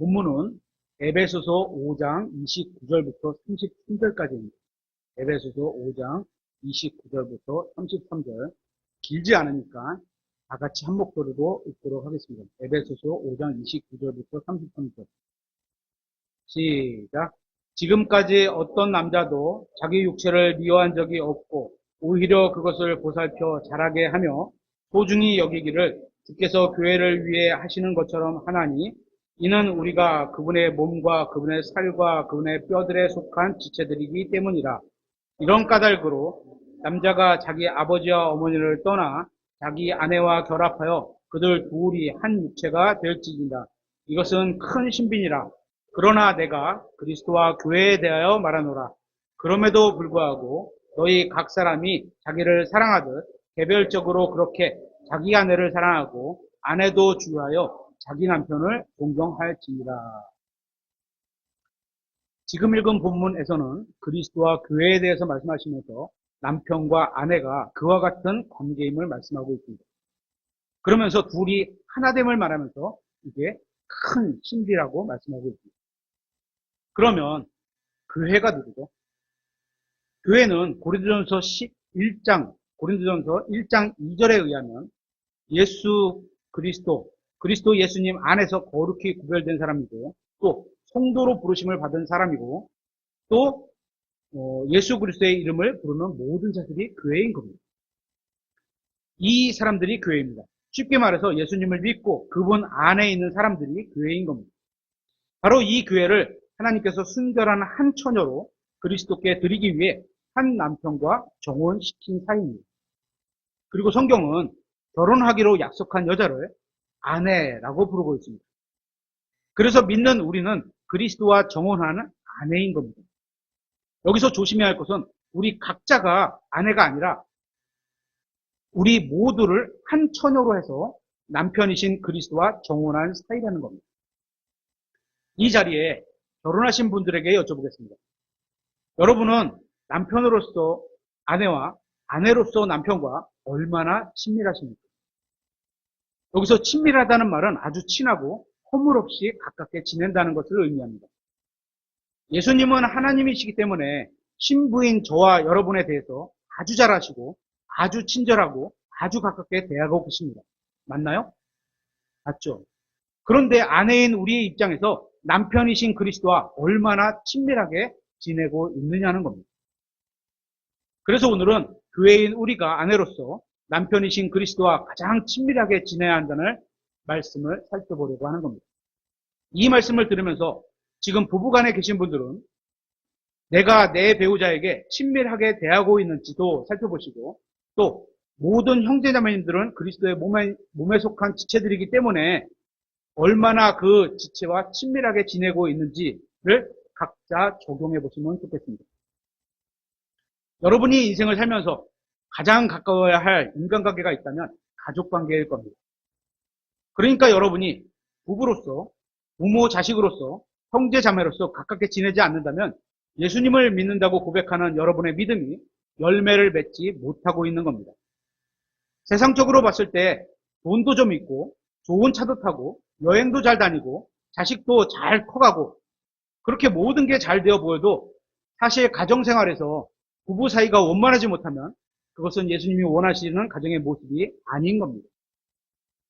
본문은 에베소서 5장 29절부터 33절까지입니다. 에베소서 5장 29절부터 33절. 길지 않으니까 다 같이 한 목소리로 읽도록 하겠습니다. 에베소서 5장 29절부터 33절. 시작. 지금까지 어떤 남자도 자기 육체를 미워한 적이 없고 오히려 그것을 보살펴 자라게 하며 소중히 여기기를 주께서 교회를 위해 하시는 것처럼 하나니, 이는 우리가 그분의 몸과 그분의 살과 그분의 뼈들에 속한 지체들이기 때문이라. 이런 까닭으로 남자가 자기 아버지와 어머니를 떠나 자기 아내와 결합하여 그들 둘이 한 육체가 될지니라. 이것은 큰 신비니라. 그러나 내가 그리스도와 교회에 대하여 말하노라. 그럼에도 불구하고 너희 각 사람이 자기를 사랑하듯 개별적으로 그렇게 자기 아내를 사랑하고 아내도 주하여 자기 남편을 존경할지니라. 지금 읽은 본문에서는 그리스도와 교회에 대해서 말씀하시면서 남편과 아내가 그와 같은 관계임을 말씀하고 있습니다. 그러면서 둘이 하나됨을 말하면서 이게 큰 신비라고 말씀하고 있습니다. 그러면 교회가 누구죠? 교회는 고린도전서 1장 2절에 의하면 예수 그리스도 예수님 안에서 거룩히 구별된 사람이고, 또 성도로 부르심을 받은 사람이고, 또 예수 그리스도의 이름을 부르는 모든 자들이 교회인 겁니다. 이 사람들이 교회입니다. 쉽게 말해서 예수님을 믿고 그분 안에 있는 사람들이 교회인 겁니다. 바로 이 교회를 하나님께서 순결한 한 처녀로 그리스도께 드리기 위해 한 남편과 정혼시킨 사이입니다. 그리고 성경은 결혼하기로 약속한 여자를 아내라고 부르고 있습니다. 그래서 믿는 우리는 그리스도와 정혼하는 아내인 겁니다. 여기서 조심해야 할 것은 우리 각자가 아내가 아니라 우리 모두를 한 처녀로 해서 남편이신 그리스도와 정혼한 사이라는 겁니다. 이 자리에 결혼하신 분들에게 여쭤보겠습니다. 여러분은 남편으로서 아내와 아내로서 남편과 얼마나 친밀하십니까? 여기서 친밀하다는 말은 아주 친하고 허물없이 가깝게 지낸다는 것을 의미합니다. 예수님은 하나님이시기 때문에 신부인 저와 여러분에 대해서 아주 잘 아시고 아주 친절하고 아주 가깝게 대하고 계십니다. 맞나요? 맞죠? 그런데 아내인 우리의 입장에서 남편이신 그리스도와 얼마나 친밀하게 지내고 있느냐는 겁니다. 그래서 오늘은 교회인 우리가 아내로서 남편이신 그리스도와 가장 친밀하게 지내야 한다는 말씀을 살펴보려고 하는 겁니다. 이 말씀을 들으면서 지금 부부간에 계신 분들은 내가 내 배우자에게 친밀하게 대하고 있는지도 살펴보시고, 또 모든 형제자매님들은 그리스도의 몸에 속한 지체들이기 때문에 얼마나 그 지체와 친밀하게 지내고 있는지를 각자 적용해 보시면 좋겠습니다. 여러분이 인생을 살면서 가장 가까워야 할 인간관계가 있다면 가족관계일 겁니다. 그러니까 여러분이 부부로서, 부모, 자식으로서, 형제, 자매로서 가깝게 지내지 않는다면 예수님을 믿는다고 고백하는 여러분의 믿음이 열매를 맺지 못하고 있는 겁니다. 세상적으로 봤을 때 돈도 좀 있고 좋은 차도 타고 여행도 잘 다니고 자식도 잘 커가고 그렇게 모든 게 잘 되어 보여도 사실 가정생활에서 부부 사이가 원만하지 못하면 그것은 예수님이 원하시는 가정의 모습이 아닌 겁니다.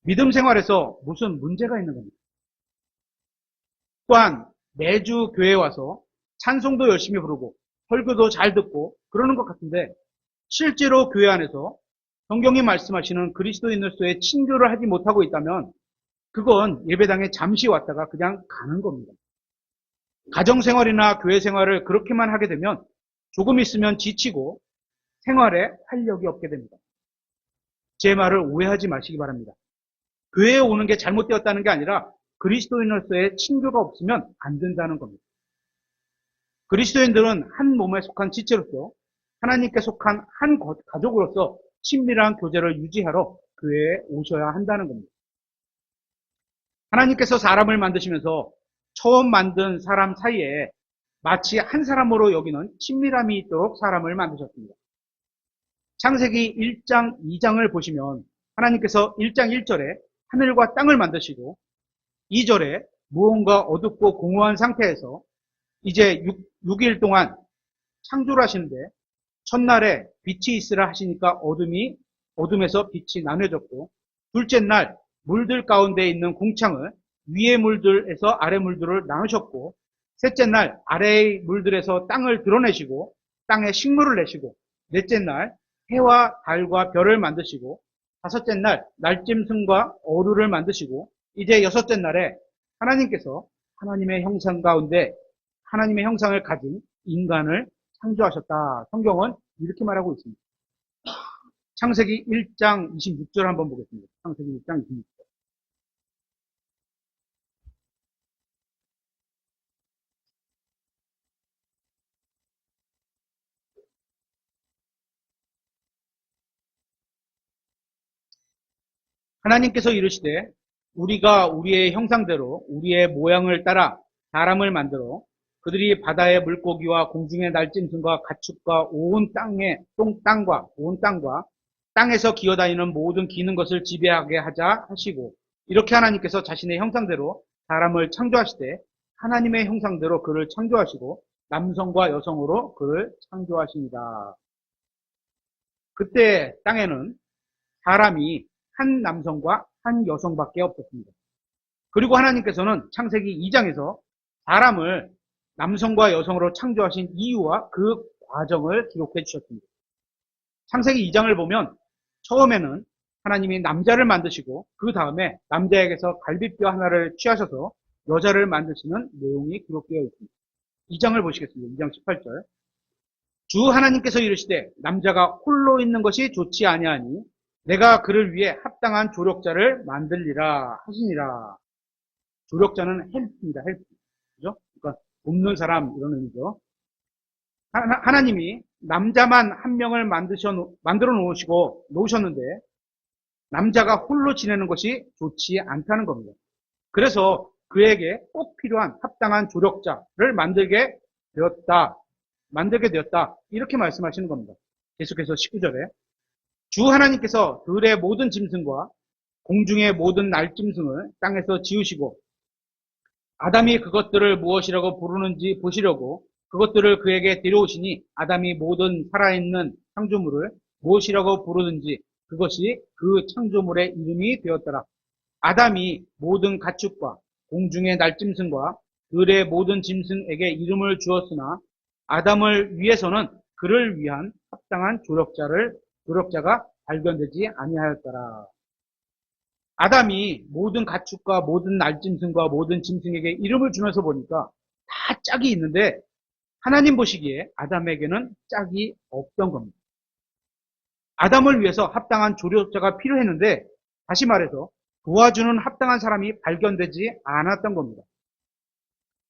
믿음 생활에서 무슨 문제가 있는 겁니다. 또한 매주 교회에 와서 찬송도 열심히 부르고 설교도 잘 듣고 그러는 것 같은데 실제로 교회 안에서 성경이 말씀하시는 그리스도인으로서의 친교를 하지 못하고 있다면 그건 예배당에 잠시 왔다가 그냥 가는 겁니다. 가정생활이나 교회 생활을 그렇게만 하게 되면 조금 있으면 지치고 생활에 활력이 없게 됩니다. 제 말을 오해하지 마시기 바랍니다. 교회에 오는 게 잘못되었다는 게 아니라 그리스도인으로서의 친교가 없으면 안 된다는 겁니다. 그리스도인들은 한 몸에 속한 지체로서 하나님께 속한 한 가족으로서 친밀한 교제를 유지하러 교회에 오셔야 한다는 겁니다. 하나님께서 사람을 만드시면서 처음 만든 사람 사이에 마치 한 사람으로 여기는 친밀함이 있도록 사람을 만드셨습니다. 창세기 1장, 2장을 보시면 하나님께서 1장 1절에 하늘과 땅을 만드시고 2절에 무언가 어둡고 공허한 상태에서 이제 6일 동안 창조를 하시는데 첫날에 빛이 있으라 하시니까 어둠에서 빛이 나눠졌고 둘째 날 물들 가운데 있는 궁창을 위의 물들에서 아래 물들을 나누셨고 셋째 날 아래의 물들에서 땅을 드러내시고 땅에 식물을 내시고 넷째 날 해와 달과 별을 만드시고 다섯째 날 날짐승과 어루를 만드시고 이제 여섯째 날에 하나님께서 하나님의 형상 가운데 하나님의 형상을 가진 인간을 창조하셨다. 성경은 이렇게 말하고 있습니다. 창세기 1장 26절 한번 보겠습니다. 창세기 1장 26절. 하나님께서 이르시되 우리가 우리의 형상대로 우리의 모양을 따라 사람을 만들어 그들이 바다의 물고기와 공중의 날짐승과 가축과 온 땅과 땅에서 기어다니는 모든 기는 것을 지배하게 하자 하시고 이렇게 하나님께서 자신의 형상대로 사람을 창조하시되 하나님의 형상대로 그를 창조하시고 남성과 여성으로 그를 창조하십니다. 그때 땅에는 사람이 한 남성과 한 여성밖에 없었습니다. 그리고 하나님께서는 창세기 2장에서 사람을 남성과 여성으로 창조하신 이유와 그 과정을 기록해 주셨습니다. 창세기 2장을 보면 처음에는 하나님이 남자를 만드시고 그 다음에 남자에게서 갈비뼈 하나를 취하셔서 여자를 만드시는 내용이 기록되어 있습니다. 2장을 보시겠습니다. 2장 18절. 주 하나님께서 이르시되 남자가 홀로 있는 것이 좋지 아니하니 내가 그를 위해 합당한 조력자를 만들리라 하시니라. 조력자는 헬프입니다. 헬프. 그죠? 그러니까 돕는 사람 이런 의미죠. 하나님이 남자만 한 명을 만들어 놓으셨는데 남자가 홀로 지내는 것이 좋지 않다는 겁니다. 그래서 그에게 꼭 필요한 합당한 조력자를 만들게 되었다. 이렇게 말씀하시는 겁니다. 계속해서 19절에 주 하나님께서 들의 모든 짐승과 공중의 모든 날짐승을 땅에서 지으시고 아담이 그것들을 무엇이라고 부르는지 보시려고 그것들을 그에게 데려오시니 아담이 모든 살아있는 창조물을 무엇이라고 부르는지 그것이 그 창조물의 이름이 되었더라. 아담이 모든 가축과 공중의 날짐승과 들의 모든 짐승에게 이름을 주었으나 아담을 위해서는 그를 위한 합당한 조력자가 발견되지 아니하였더라. 아담이 모든 가축과 모든 날짐승과 모든 짐승에게 이름을 주면서 보니까 다 짝이 있는데 하나님 보시기에 아담에게는 짝이 없던 겁니다. 아담을 위해서 합당한 조력자가 필요했는데 다시 말해서 도와주는 합당한 사람이 발견되지 않았던 겁니다.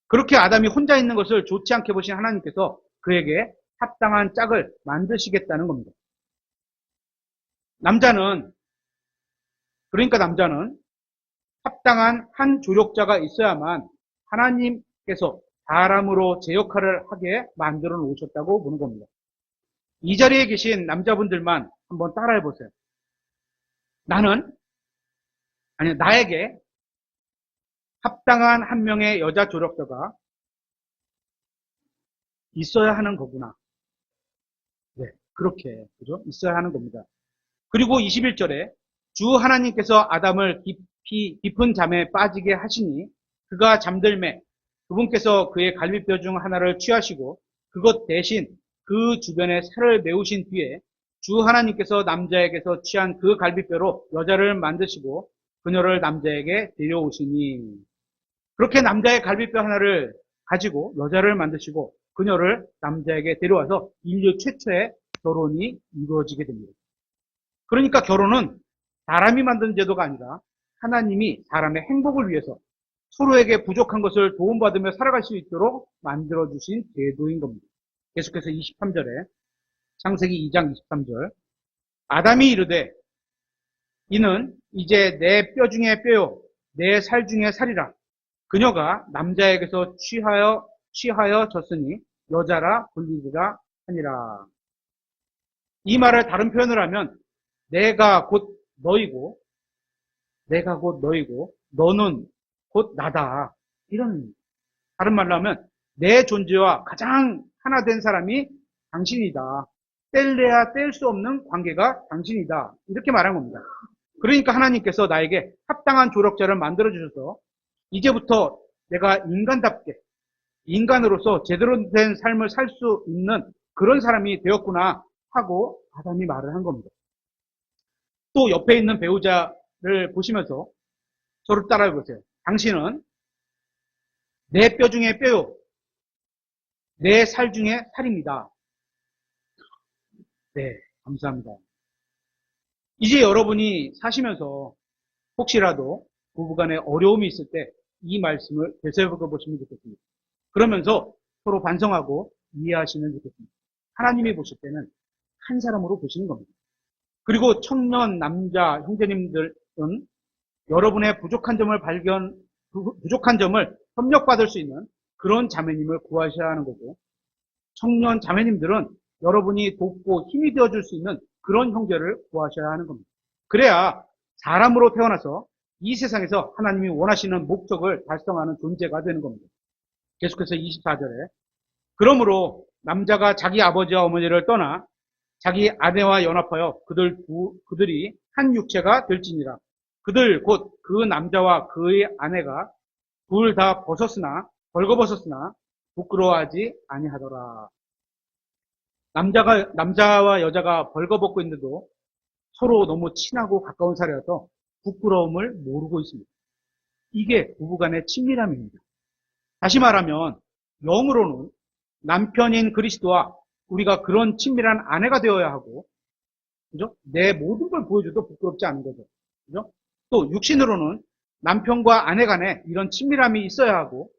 그렇게 아담이 혼자 있는 것을 좋지 않게 보신 하나님께서 그에게 합당한 짝을 만드시겠다는 겁니다. 남자는 합당한 한 조력자가 있어야만 하나님께서 사람으로 제 역할을 하게 만들어 놓으셨다고 보는 겁니다. 이 자리에 계신 남자분들만 한번 따라해 보세요. 나에게 합당한 한 명의 여자 조력자가 있어야 하는 거구나. 네, 그렇게, 그죠? 있어야 하는 겁니다. 그리고 21절에 주 하나님께서 아담을 깊은 잠에 빠지게 하시니 그가 잠들매 그분께서 그의 갈비뼈 중 하나를 취하시고 그것 대신 그 주변에 살을 메우신 뒤에 주 하나님께서 남자에게서 취한 그 갈비뼈로 여자를 만드시고 그녀를 남자에게 데려오시니 그렇게 남자의 갈비뼈 하나를 가지고 여자를 만드시고 그녀를 남자에게 데려와서 인류 최초의 결혼이 이루어지게 됩니다. 그러니까 결혼은 사람이 만든 제도가 아니라 하나님이 사람의 행복을 위해서 서로에게 부족한 것을 도움받으며 살아갈 수 있도록 만들어주신 제도인 겁니다. 계속해서 23절에 창세기 2장 23절 아담이 이르되 이는 이제 내 뼈 중에 뼈요 내 살 중에 살이라 그녀가 남자에게서 취하여 졌으니 여자라 불리리라 하니라. 이 말을 다른 표현을 하면 내가 곧 너이고 너는 곧 나다. 이런, 다른 말로 하면 내 존재와 가장 하나 된 사람이 당신이다. 뗄래야 뗄 수 없는 관계가 당신이다. 이렇게 말한 겁니다. 그러니까 하나님께서 나에게 합당한 조력자를 만들어 주셔서 이제부터 내가 인간답게, 인간으로서 제대로 된 삶을 살 수 있는 그런 사람이 되었구나 하고 아담이 말을 한 겁니다. 또 옆에 있는 배우자를 보시면서 저를 따라해 보세요. 당신은 내 뼈 중에 뼈요, 내 살 중에 살입니다. 네, 감사합니다. 이제 여러분이 사시면서 혹시라도 부부간에 어려움이 있을 때 이 말씀을 되새겨 보시면 좋겠습니다. 그러면서 서로 반성하고 이해하시면 좋겠습니다. 하나님이 보실 때는 한 사람으로 보시는 겁니다. 그리고 청년 남자 형제님들은 여러분의 부족한 점을 협력받을 수 있는 그런 자매님을 구하셔야 하는 거고, 청년 자매님들은 여러분이 돕고 힘이 되어줄 수 있는 그런 형제를 구하셔야 하는 겁니다. 그래야 사람으로 태어나서 이 세상에서 하나님이 원하시는 목적을 달성하는 존재가 되는 겁니다. 계속해서 24절에 그러므로 남자가 자기 아버지와 어머니를 떠나 자기 아내와 연합하여 그들이 한 육체가 될지니라. 그들 곧 그 남자와 그의 아내가 둘 다 벌거벗었으나 부끄러워하지 아니하더라. 남자와 여자가 벌거벗고 있는데도 서로 너무 친하고 가까운 사이라서 부끄러움을 모르고 있습니다. 이게 부부간의 친밀함입니다. 다시 말하면 영으로는 남편인 그리스도와 우리가 그런 친밀한 아내가 되어야 하고, 그죠? 내 모든 걸 보여줘도 부끄럽지 않은 거죠. 그죠? 또 육신으로는 남편과 아내 간에 이런 친밀함이 있어야 하고,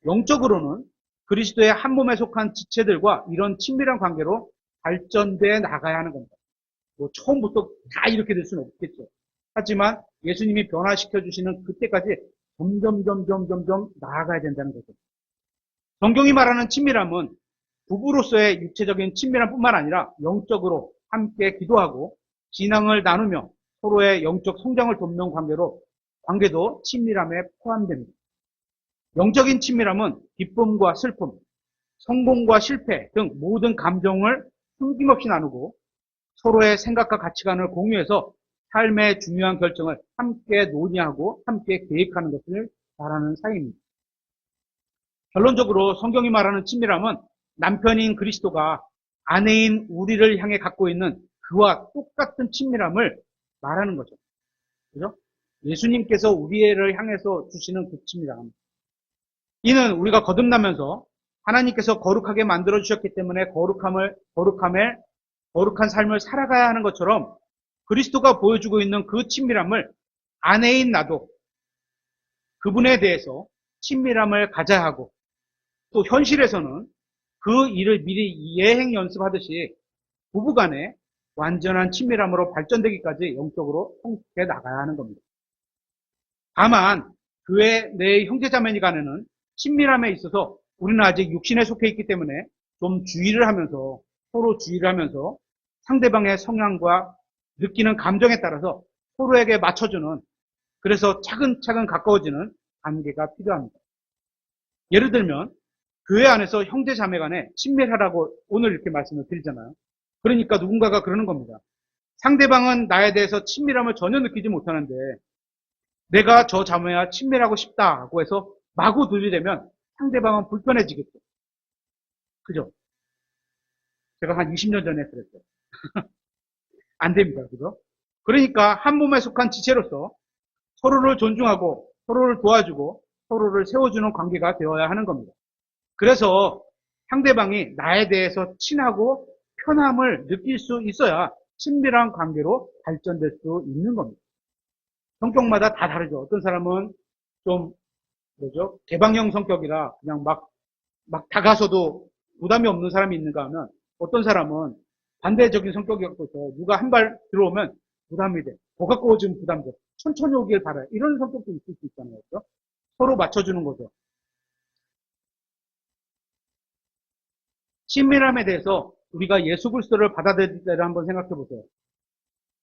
영적으로는 그리스도의 한 몸에 속한 지체들과 이런 친밀한 관계로 발전돼 나가야 하는 겁니다. 뭐 처음부터 다 이렇게 될 수는 없겠죠. 하지만 예수님이 변화시켜 주시는 그때까지 점점 나아가야 된다는 거죠. 성경이 말하는 친밀함은 부부로서의 육체적인 친밀함뿐만 아니라 영적으로 함께 기도하고 신앙을 나누며 서로의 영적 성장을 돕는 관계도 친밀함에 포함됩니다. 영적인 친밀함은 기쁨과 슬픔, 성공과 실패 등 모든 감정을 숨김없이 나누고 서로의 생각과 가치관을 공유해서 삶의 중요한 결정을 함께 논의하고 함께 계획하는 것을 말하는 사이입니다. 결론적으로 성경이 말하는 친밀함은 남편인 그리스도가 아내인 우리를 향해 갖고 있는 그와 똑같은 친밀함을 말하는 거죠. 그죠? 예수님께서 우리를 향해서 주시는 그 친밀함. 이는 우리가 거듭나면서 하나님께서 거룩하게 만들어 주셨기 때문에 거룩한 삶을 살아가야 하는 것처럼 그리스도가 보여주고 있는 그 친밀함을 아내인 나도 그분에 대해서 친밀함을 가져야 하고, 또 현실에서는 그 일을 미리 예행 연습하듯이 부부간에 완전한 친밀함으로 발전되기까지 영적으로 성숙해 나가야 하는 겁니다. 다만 교회 내 형제자매니 간에는 친밀함에 있어서 우리는 아직 육신에 속해 있기 때문에 좀 서로 주의를 하면서 상대방의 성향과 느끼는 감정에 따라서 서로에게 맞춰주는, 그래서 차근차근 가까워지는 관계가 필요합니다. 예를 들면 교회 안에서 형제 자매 간에 친밀하라고 오늘 이렇게 말씀을 드리잖아요. 그러니까 누군가가 그러는 겁니다. 상대방은 나에 대해서 친밀함을 전혀 느끼지 못하는데 내가 저 자매와 친밀하고 싶다고 해서 마구 들이대면 상대방은 불편해지겠죠. 그죠? 제가 한 20년 전에 그랬어요. 안 됩니다. 그죠? 그러니까 한 몸에 속한 지체로서 서로를 존중하고 서로를 도와주고 서로를 세워주는 관계가 되어야 하는 겁니다. 그래서 상대방이 나에 대해서 친하고 편함을 느낄 수 있어야 친밀한 관계로 발전될 수 있는 겁니다. 성격마다 다 다르죠. 어떤 사람은 좀 개방형 성격이라 그냥 막 다가서도 부담이 없는 사람이 있는가 하면, 어떤 사람은 반대적인 성격이 갖고 있어요. 누가 한 발 들어오면 부담이 돼. 더 가까워지면 부담돼. 천천히 오길 바라요. 이런 성격도 있을 수 있잖아요. 그렇죠? 서로 맞춰주는 거죠. 친밀함에 대해서 우리가 예수 그리스도를 받아들일 때를 한번 생각해 보세요.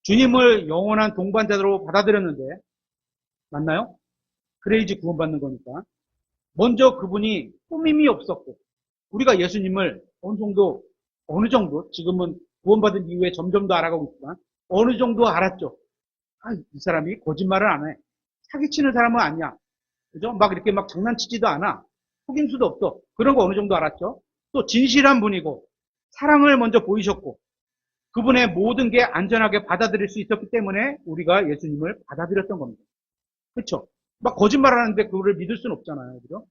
주님을 영원한 동반자로 받아들였는데, 맞나요? 그래야지 구원받는 거니까. 먼저 그분이 꾸밈이 없었고, 우리가 예수님을 어느 정도, 지금은 구원받은 이후에 점점 더 알아가고 있지만, 어느 정도 알았죠. 아, 이 사람이 거짓말을 안 해. 사기치는 사람은 아니야. 그죠? 막 이렇게 막 장난치지도 않아. 속임수도 없어. 그런 거 어느 정도 알았죠. 또 진실한 분이고, 사랑을 먼저 보이셨고, 그분의 모든 게 안전하게 받아들일 수 있었기 때문에 우리가 예수님을 받아들였던 겁니다. 그렇죠? 막 거짓말 하는데 그거를 믿을 수는 없잖아요. 그죠?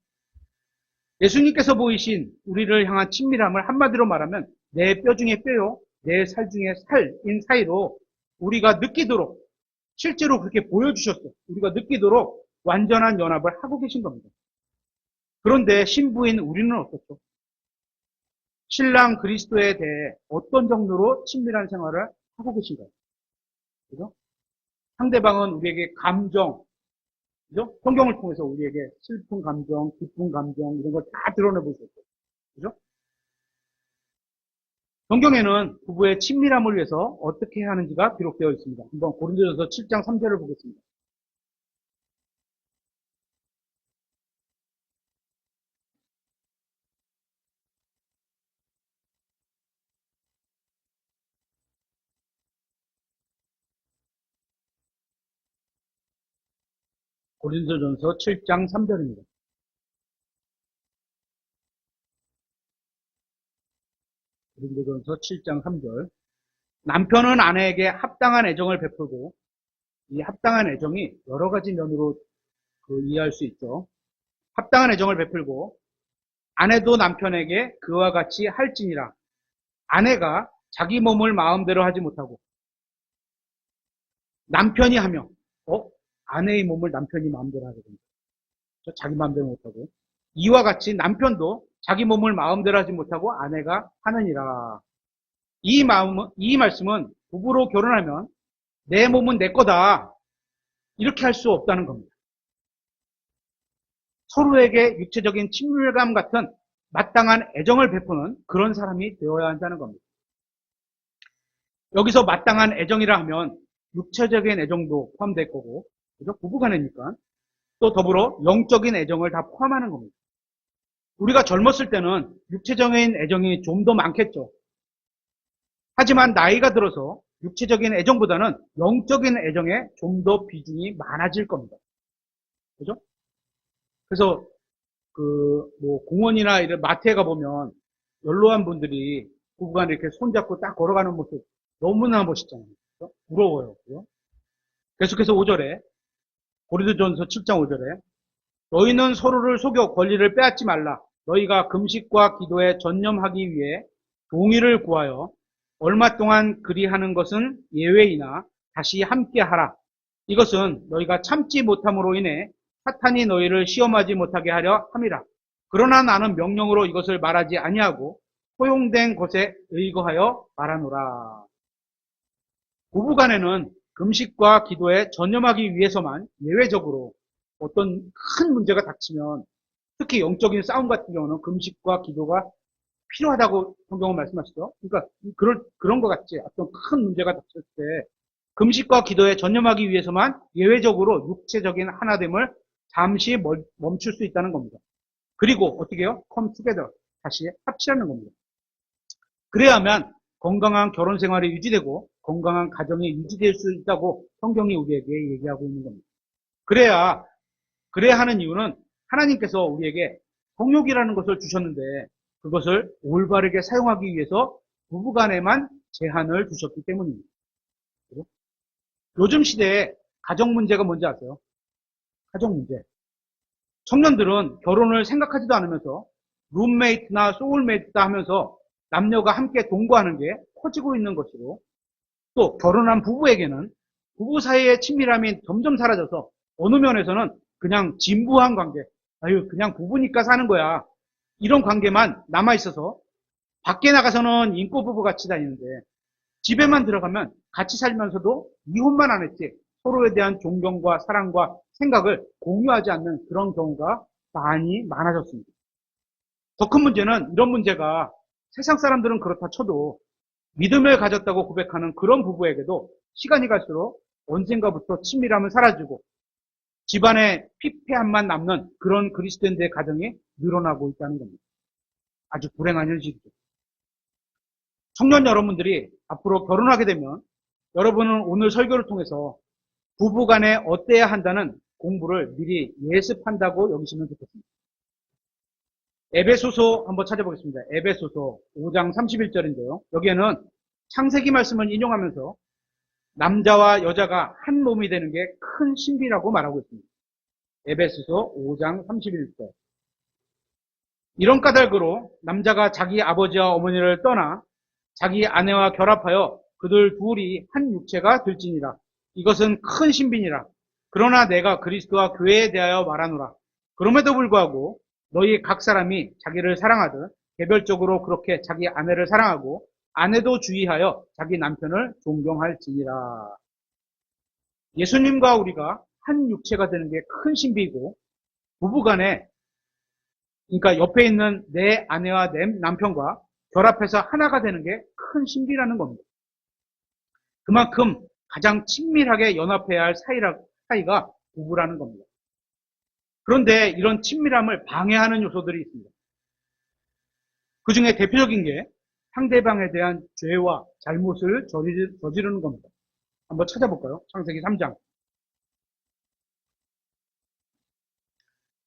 예수님께서 보이신 우리를 향한 친밀함을 한마디로 말하면 내 뼈 중에 뼈요, 내 살 중에 살인 사이로 우리가 느끼도록 실제로 그렇게 보여주셨어요. 우리가 느끼도록 완전한 연합을 하고 계신 겁니다. 그런데 신부인 우리는 어떻죠? 신랑 그리스도에 대해 어떤 정도로 친밀한 생활을 하고 계신가요? 그죠? 상대방은 우리에게 감정, 그죠? 성경을 통해서 우리에게 슬픈 감정, 기쁜 감정, 이런 걸 다 드러내 보셨죠. 그죠? 성경에는 부부의 친밀함을 위해서 어떻게 해야 하는지가 기록되어 있습니다. 한번 고린도전서 7장 3절을 보겠습니다. 고린도전서 7장 3절입니다. 고린도전서 7장 3절. 남편은 아내에게 합당한 애정을 베풀고, 이 합당한 애정이 여러 가지 면으로 이해할 수 있죠. 합당한 애정을 베풀고, 아내도 남편에게 그와 같이 할지니라. 아내가 자기 몸을 마음대로 하지 못하고, 남편이 하며, 아내의 몸을 남편이 마음대로 하게 됩니다. 자기 마음대로 못하고. 이와 같이 남편도 자기 몸을 마음대로 하지 못하고 아내가 하느니라. 이 말씀은 부부로 결혼하면 내 몸은 내 거다. 이렇게 할 수 없다는 겁니다. 서로에게 육체적인 친밀감 같은 마땅한 애정을 베푸는 그런 사람이 되어야 한다는 겁니다. 여기서 마땅한 애정이라 하면 육체적인 애정도 포함될 거고, 그죠? 부부간이니까. 또 더불어 영적인 애정을 다 포함하는 겁니다. 우리가 젊었을 때는 육체적인 애정이 좀 더 많겠죠. 하지만 나이가 들어서 육체적인 애정보다는 영적인 애정에 좀 더 비중이 많아질 겁니다. 그죠? 그래서 공원이나 이런 마트에 가보면 연로한 분들이 부부간에 이렇게 손잡고 딱 걸어가는 모습 너무나 멋있잖아요. 그죠? 부러워요. 그죠? 계속해서 5절에, 고린도전서 7장 5절에, 너희는 서로를 속여 권리를 빼앗지 말라. 너희가 금식과 기도에 전념하기 위해 동의를 구하여 얼마 동안 그리하는 것은 예외이나 다시 함께 하라. 이것은 너희가 참지 못함으로 인해 사탄이 너희를 시험하지 못하게 하려 함이라. 그러나 나는 명령으로 이것을 말하지 아니하고 허용된 것에 의거하여 말하노라. 부부간에는 금식과 기도에 전념하기 위해서만 예외적으로 어떤 큰 문제가 닥치면, 특히 영적인 싸움 같은 경우는 금식과 기도가 필요하다고 성경은 말씀하시죠. 그러니까 그런 것 같지. 어떤 큰 문제가 닥쳤을 때 금식과 기도에 전념하기 위해서만 예외적으로 육체적인 하나됨을 잠시 멈출 수 있다는 겁니다. 그리고 어떻게 해요? come together. 다시 합치라는 겁니다. 그래야만 건강한 결혼 생활이 유지되고 건강한 가정이 유지될 수 있다고 성경이 우리에게 얘기하고 있는 겁니다. 그래야 하는 이유는 하나님께서 우리에게 성욕이라는 것을 주셨는데 그것을 올바르게 사용하기 위해서 부부간에만 제한을 두셨기 때문입니다. 요즘 시대에 가정 문제가 뭔지 아세요? 가정 문제. 청년들은 결혼을 생각하지도 않으면서 룸메이트나 소울메이트다 하면서 남녀가 함께 동거하는 게 커지고 있는 것으로, 또 결혼한 부부에게는 부부 사이의 친밀함이 점점 사라져서 어느 면에서는 그냥 진부한 관계, 그냥 부부니까 사는 거야, 이런 관계만 남아있어서 밖에 나가서는 인꼬부부 같이 다니는데 집에만 들어가면 같이 살면서도 이혼만 안 했지 서로에 대한 존경과 사랑과 생각을 공유하지 않는 그런 경우가 많이 많아졌습니다. 더 큰 문제는 이런 문제가 세상 사람들은 그렇다 쳐도 믿음을 가졌다고 고백하는 그런 부부에게도 시간이 갈수록 언젠가부터 친밀함은 사라지고 집안에 피폐함만 남는 그런 그리스도인들의 가정이 늘어나고 있다는 겁니다. 아주 불행한 현실이죠. 청년 여러분들이 앞으로 결혼하게 되면 여러분은 오늘 설교를 통해서 부부간에 어때야 한다는 공부를 미리 예습한다고 여기시면 좋겠습니다. 에베소서 한번 찾아보겠습니다. 에베소서 5장 31절인데요. 여기에는 창세기 말씀을 인용하면서 남자와 여자가 한 몸이 되는 게 큰 신비라고 말하고 있습니다. 에베소서 5장 31절. 이런 까닭으로 남자가 자기 아버지와 어머니를 떠나 자기 아내와 결합하여 그들 둘이 한 육체가 될지니라. 이것은 큰 신비니라. 그러나 내가 그리스도와 교회에 대하여 말하노라. 그럼에도 불구하고 너희 각 사람이 자기를 사랑하듯 개별적으로 그렇게 자기 아내를 사랑하고 아내도 주의하여 자기 남편을 존경할지니라. 예수님과 우리가 한 육체가 되는 게 큰 신비이고 부부간에 그러니까 옆에 있는 내 아내와 내 남편과 결합해서 하나가 되는 게 큰 신비라는 겁니다. 그만큼 가장 친밀하게 연합해야 할 사이가 부부라는 겁니다. 그런데 이런 친밀함을 방해하는 요소들이 있습니다. 그 중에 대표적인 게 상대방에 대한 죄와 잘못을 저지르는 겁니다. 한번 찾아볼까요? 창세기 3장.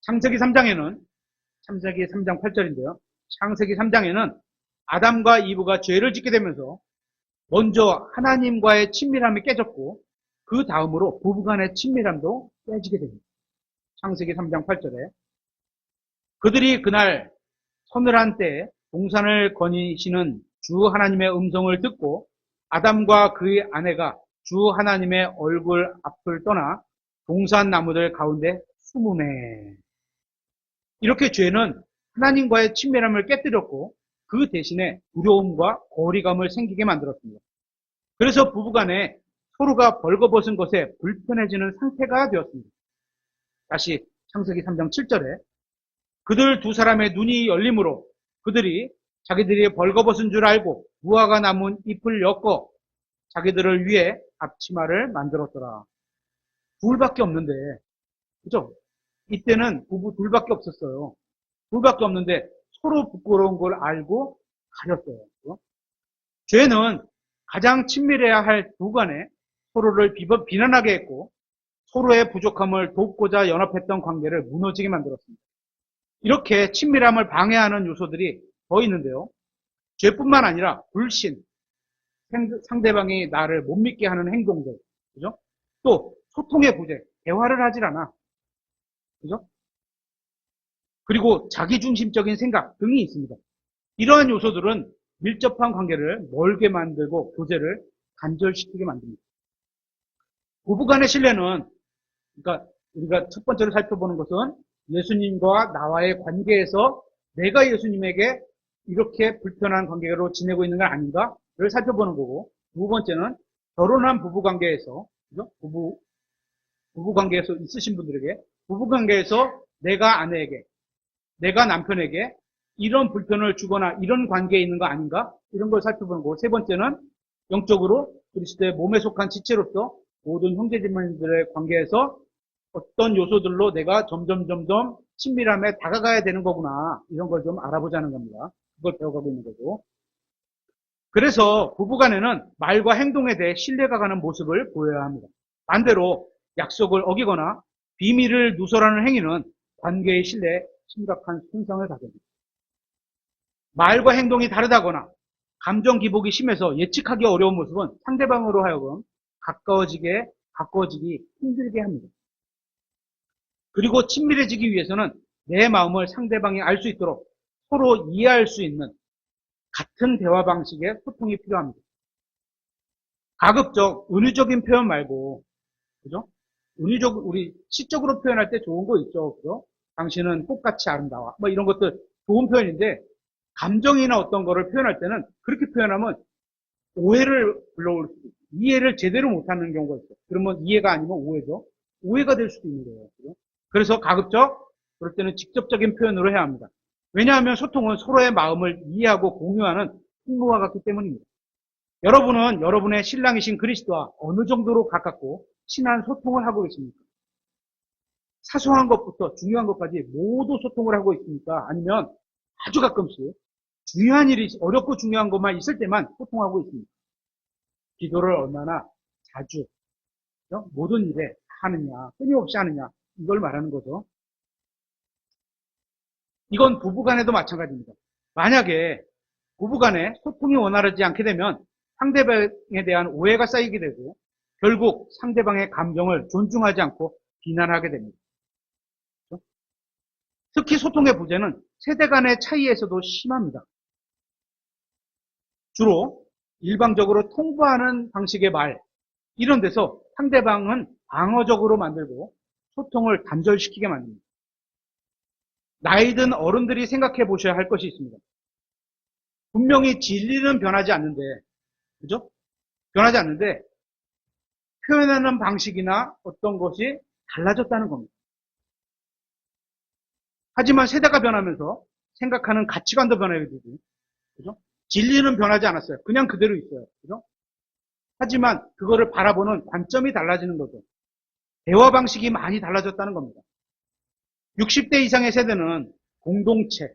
창세기 3장에는 창세기 3장 8절인데요. 창세기 3장에는 아담과 이브가 죄를 짓게 되면서 먼저 하나님과의 친밀함이 깨졌고 그 다음으로 부부간의 친밀함도 깨지게 됩니다. 창세기 3장 8절에 그들이 그날 서늘한 때에 동산을 거니시는 주 하나님의 음성을 듣고 아담과 그의 아내가 주 하나님의 얼굴 앞을 떠나 동산 나무들 가운데 숨으매. 이렇게 죄는 하나님과의 친밀함을 깨뜨렸고 그 대신에 두려움과 거리감을 생기게 만들었습니다. 그래서 부부간에 서로가 벌거벗은 것에 불편해지는 상태가 되었습니다. 다시 창세기 3장 7절에 그들 두 사람의 눈이 열림으로 그들이 자기들이 벌거벗은 줄 알고 무화과 남은 잎을 엮어 자기들을 위해 앞치마를 만들었더라. 둘밖에 없는데, 그죠? 이때는 부부 둘밖에 없었어요. 둘밖에 없는데 서로 부끄러운 걸 알고 가렸어요. 그죠? 죄는 가장 친밀해야 할 두 간에 서로를 비난하게 했고 서로의 부족함을 돕고자 연합했던 관계를 무너지게 만들었습니다. 이렇게 친밀함을 방해하는 요소들이 더 있는데요. 죄뿐만 아니라 불신, 상대방이 나를 못 믿게 하는 행동들, 그죠? 또 소통의 부재, 대화를 하질 않아, 그죠? 그리고 자기중심적인 생각 등이 있습니다. 이러한 요소들은 밀접한 관계를 멀게 만들고 교제를 단절시키게 만듭니다. 부부간의 신뢰는 그러니까 우리가 첫 번째로 살펴보는 것은 예수님과 나와의 관계에서 내가 예수님에게 이렇게 불편한 관계로 지내고 있는 건 아닌가를 살펴보는 거고 두 번째는 결혼한 부부관계에서 그죠? 부부관계에서 있으신 분들에게 부부관계에서 내가 아내에게 내가 남편에게 이런 불편을 주거나 이런 관계에 있는 거 아닌가 이런 걸 살펴보는 거고 세 번째는 영적으로 그리스도의 몸에 속한 지체로서 모든 형제자매들의 관계에서 어떤 요소들로 내가 점점 친밀함에 다가가야 되는 거구나. 이런 걸 좀 알아보자는 겁니다. 그걸 배워가고 있는 거고. 그래서 부부간에는 말과 행동에 대해 신뢰가 가는 모습을 보여야 합니다. 반대로 약속을 어기거나 비밀을 누설하는 행위는 관계의 신뢰에 심각한 손상을 가져옵니다. 말과 행동이 다르다거나 감정 기복이 심해서 예측하기 어려운 모습은 상대방으로 하여금 가까워지기 힘들게 합니다. 그리고 친밀해지기 위해서는 내 마음을 상대방이 알 수 있도록 서로 이해할 수 있는 같은 대화 방식의 소통이 필요합니다. 가급적 은유적인 표현 말고, 그죠? 우리 시적으로 표현할 때 좋은 거 있죠, 그죠? 당신은 꽃같이 아름다워. 뭐 이런 것들 좋은 표현인데, 감정이나 어떤 거를 표현할 때는 그렇게 표현하면 오해를 불러올 수, 이해를 제대로 못하는 경우가 있어요. 그러면 이해가 아니면 오해죠. 오해가 될 수도 있는 거예요. 그죠? 그래서 가급적 그럴 때는 직접적인 표현으로 해야 합니다. 왜냐하면 소통은 서로의 마음을 이해하고 공유하는 풍부와 같기 때문입니다. 여러분은 여러분의 신랑이신 그리스도와 어느 정도로 가깝고 친한 소통을 하고 계십니까? 사소한 것부터 중요한 것까지 모두 소통을 하고 있습니까? 아니면 아주 가끔씩 중요한 일이, 어렵고 중요한 것만 있을 때만 소통하고 있습니다. 기도를 얼마나 자주, 모든 일에 하느냐, 끊임없이 하느냐, 이걸 말하는 거죠. 이건 부부간에도 마찬가지입니다. 만약에 부부간에 소통이 원활하지 않게 되면 상대방에 대한 오해가 쌓이게 되고 결국 상대방의 감정을 존중하지 않고 비난하게 됩니다. 특히 소통의 부재는 세대 간의 차이에서도 심합니다. 주로 일방적으로 통보하는 방식의 말, 이런 데서 상대방은 방어적으로 만들고 소통을 단절시키게 만듭니다. 나이 든 어른들이 생각해 보셔야 할 것이 있습니다. 분명히 진리는 변하지 않는데, 그죠? 변하지 않는데, 표현하는 방식이나 어떤 것이 달라졌다는 겁니다. 하지만 세대가 변하면서 생각하는 가치관도 변하게 되고, 그죠? 진리는 변하지 않았어요. 그냥 그대로 있어요. 그죠? 하지만 그거를 바라보는 관점이 달라지는 거죠. 대화 방식이 많이 달라졌다는 겁니다. 60대 이상의 세대는 공동체,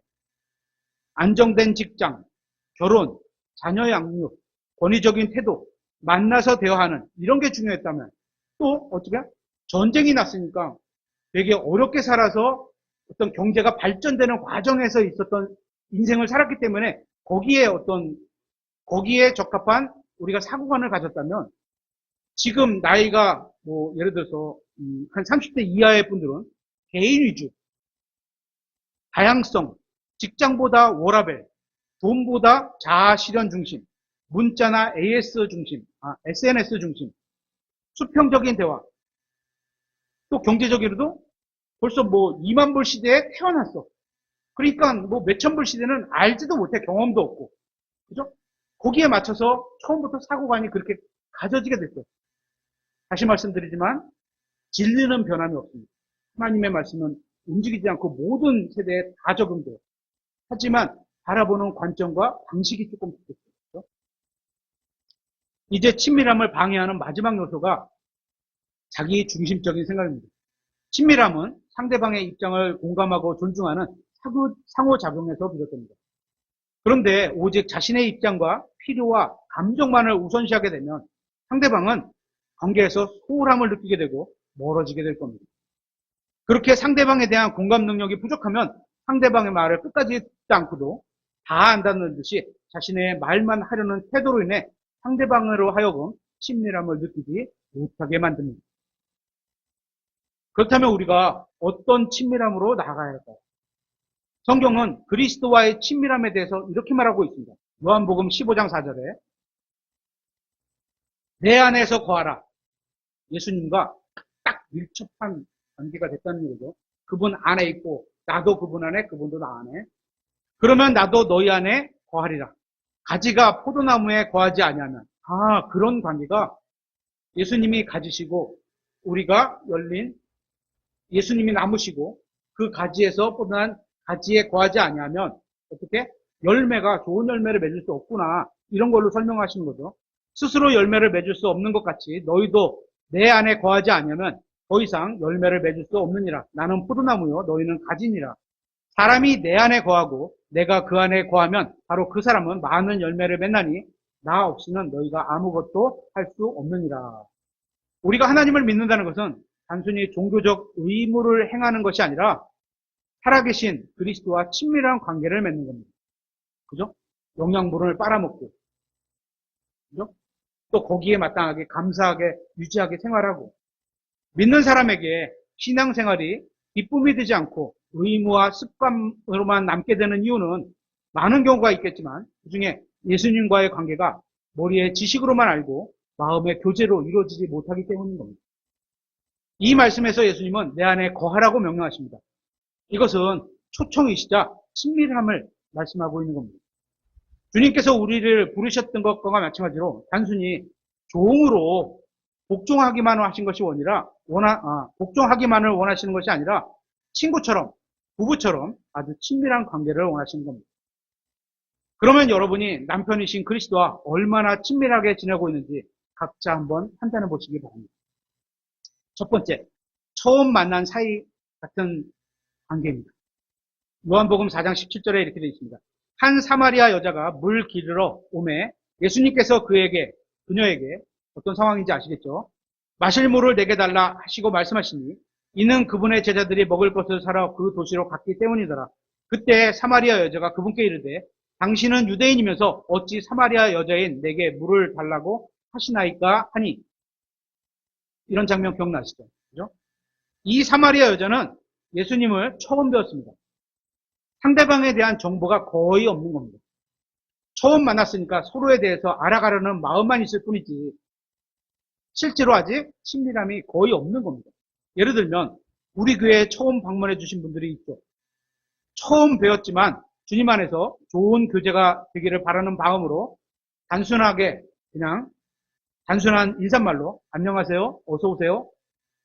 안정된 직장, 결혼, 자녀 양육, 권위적인 태도, 만나서 대화하는 이런 게 중요했다면 또 어떻게 전쟁이 났으니까 되게 어렵게 살아서 어떤 경제가 발전되는 과정에서 있었던 인생을 살았기 때문에 거기에 적합한 우리가 사고관을 가졌다면 지금 나이가 뭐 예를 들어서 한 30대 이하의 분들은 개인 위주, 다양성, 직장보다 워라밸, 돈보다 자아 실현 중심, 문자나 SNS 중심, 수평적인 대화, 또 경제적으로도 벌써 뭐 2만 불 시대에 태어났어. 그러니까 뭐 몇천 불 시대는 알지도 못해, 경험도 없고. 그죠? 거기에 맞춰서 처음부터 사고관이 그렇게 가져지게 됐어요. 다시 말씀드리지만 진리는 변함이 없습니다. 하나님의 말씀은 움직이지 않고 모든 세대에 다 적용돼요. 하지만 바라보는 관점과 방식이 조금 바뀌었어요. 이제 친밀함을 방해하는 마지막 요소가 자기 중심적인 생각입니다. 친밀함은 상대방의 입장을 공감하고 존중하는 상호작용에서 비롯됩니다. 그런데 오직 자신의 입장과 필요와 감정만을 우선시하게 되면 상대방은 관계에서 소홀함을 느끼게 되고 멀어지게 될 겁니다. 그렇게 상대방에 대한 공감 능력이 부족하면 상대방의 말을 끝까지 듣지 않고도 다 안다는 듯이 자신의 말만 하려는 태도로 인해 상대방으로 하여금 친밀함을 느끼지 못하게 만듭니다. 그렇다면 우리가 어떤 친밀함으로 나아가야 할까요? 성경은 그리스도와의 친밀함에 대해서 이렇게 말하고 있습니다. 요한복음 15장 4절에 내 안에서 거하라. 예수님과 딱 밀접한 관계가 됐다는 얘기죠. 그분 안에 있고 나도 그분 안에, 그분도 나 안에. 그러면 나도 너희 안에 거하리라. 가지가 포도나무에 거하지 아니하면, 그런 관계가 예수님이 가지시고 우리가 열린 예수님이 나무시고 그 가지에서 뻗어난 가지에 거하지 아니하면 어떻게 열매가 좋은 열매를 맺을 수 없구나, 이런 걸로 설명하시는 거죠. 스스로 열매를 맺을 수 없는 것 같이 너희도 내 안에 거하지 아니하면 더 이상 열매를 맺을 수 없느니라. 나는 포도나무요 너희는 가지니라. 사람이 내 안에 거하고 내가 그 안에 거하면 바로 그 사람은 많은 열매를 맺나니 나 없이는 너희가 아무것도 할 수 없느니라. 우리가 하나님을 믿는다는 것은 단순히 종교적 의무를 행하는 것이 아니라 살아계신 그리스도와 친밀한 관계를 맺는 겁니다. 그죠? 영양분을 빨아먹고, 그죠? 또 거기에 마땅하게 감사하게 유지하게 생활하고, 믿는 사람에게 신앙생활이 기쁨이 되지 않고 의무와 습관으로만 남게 되는 이유는 많은 경우가 있겠지만 그중에 예수님과의 관계가 머리의 지식으로만 알고 마음의 교제로 이루어지지 못하기 때문인 겁니다. 이 말씀에서 예수님은 내 안에 거하라고 명령하십니다. 이것은 초청이시자 친밀함을 말씀하고 있는 겁니다. 주님께서 우리를 부르셨던 것과 마찬가지로 단순히 종으로 복종하기만 하신 것이 복종하기만을 원하시는 것이 아니라 친구처럼, 부부처럼 아주 친밀한 관계를 원하시는 겁니다. 그러면 여러분이 남편이신 그리스도와 얼마나 친밀하게 지내고 있는지 각자 한번 판단해 보시기 바랍니다. 첫 번째, 처음 만난 사이 같은 관계입니다. 요한복음 4장 17절에 이렇게 되어 있습니다. 한 사마리아 여자가 물 기르러 오매 예수님께서 그녀에게 어떤 상황인지 아시겠죠? 마실 물을 내게 달라 하시고 말씀하시니 이는 그분의 제자들이 먹을 것을 사러 그 도시로 갔기 때문이더라. 그때 사마리아 여자가 그분께 이르되 당신은 유대인이면서 어찌 사마리아 여자인 내게 물을 달라고 하시나이까 하니, 이런 장면 기억나시죠? 그죠? 이 사마리아 여자는 예수님을 처음 배웠습니다. 상대방에 대한 정보가 거의 없는 겁니다. 처음 만났으니까 서로에 대해서 알아가려는 마음만 있을 뿐이지 실제로 아직 친밀함이 거의 없는 겁니다. 예를 들면 우리 교회에 처음 방문해 주신 분들이 있죠. 처음 배웠지만 주님 안에서 좋은 교제가 되기를 바라는 마음으로 단순하게 그냥 단순한 인사말로 안녕하세요, 어서 오세요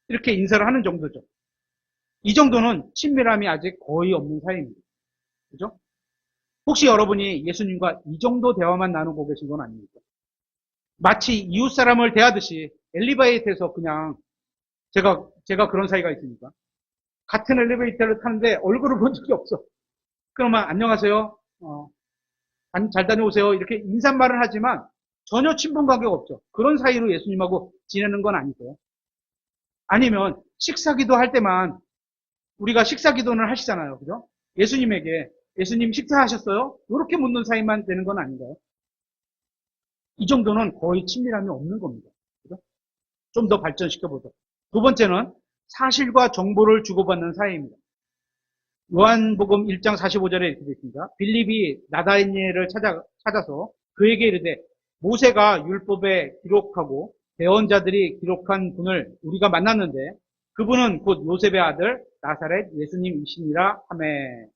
이렇게 인사를 하는 정도죠. 이 정도는 친밀함이 아직 거의 없는 사이입니다. 그죠? 혹시 여러분이 예수님과 이 정도 대화만 나누고 계신 건 아닙니까? 마치 이웃 사람을 대하듯이 엘리베이터에서 그냥 제가 그런 사이가 있으니까 같은 엘리베이터를 타는데 얼굴을 본 적이 없어. 그러면 안녕하세요, 잘 다녀오세요 이렇게 인사말을 하지만 전혀 친분 관계가 없죠. 그런 사이로 예수님하고 지내는 건 아니고요. 아니면 식사기도 할 때만 우리가 식사기도는 하시잖아요. 그죠? 예수님에게 예수님 식사하셨어요? 이렇게 묻는 사이만 되는 건 아닌가요? 이 정도는 거의 친밀함이 없는 겁니다. 그죠? 좀 더 발전시켜보죠. 두 번째는 사실과 정보를 주고받는 사이입니다. 요한복음 1장 45절에 이렇게 되어 있습니다. 빌립이 나다니엘을 찾아서 그에게 이르되 모세가 율법에 기록하고 대언자들이 기록한 분을 우리가 만났는데 그분은 곧 요셉의 아들 나사렛 예수님이시니라 하매.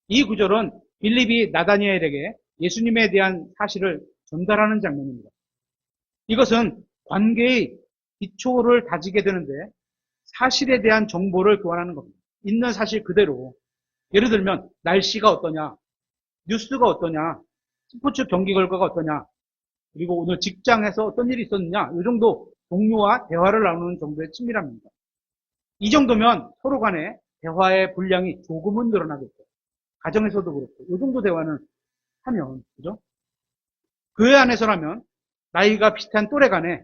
이 구절은 빌립이 나다니엘에게 예수님에 대한 사실을 전달하는 장면입니다. 이것은 관계의 기초를 다지게 되는데 사실에 대한 정보를 교환하는 겁니다. 있는 사실 그대로. 예를 들면 날씨가 어떠냐, 뉴스가 어떠냐, 스포츠 경기 결과가 어떠냐, 그리고 오늘 직장에서 어떤 일이 있었느냐, 이 정도 동료와 대화를 나누는 정도의 친밀함입니다. 이 정도면 서로 간에 대화의 분량이 조금은 늘어나겠죠. 가정에서도 그렇고 이 정도 대화는 하면, 그죠? 교회 안에서라면 나이가 비슷한 또래 간에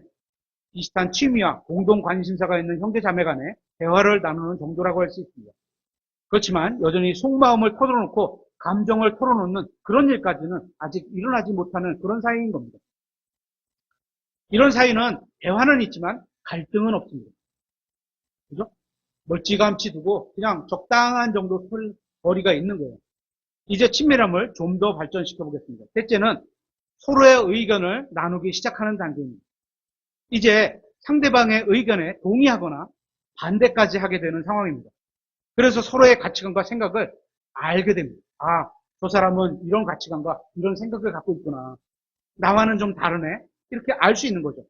비슷한 취미와 공동 관심사가 있는 형제 자매 간에 대화를 나누는 정도라고 할 수 있습니다. 그렇지만 여전히 속마음을 털어놓고 감정을 털어놓는 그런 일까지는 아직 일어나지 못하는 그런 사이인 겁니다. 이런 사이는 대화는 있지만 갈등은 없습니다. 그죠? 멀찌감치 두고 그냥 적당한 정도 거리가 있는 거예요. 이제 친밀함을 좀 더 발전시켜 보겠습니다. 셋째는 서로의 의견을 나누기 시작하는 단계입니다. 이제 상대방의 의견에 동의하거나 반대까지 하게 되는 상황입니다. 그래서 서로의 가치관과 생각을 알게 됩니다. 아, 저 사람은 이런 가치관과 이런 생각을 갖고 있구나. 나와는 좀 다르네. 이렇게 알 수 있는 거죠.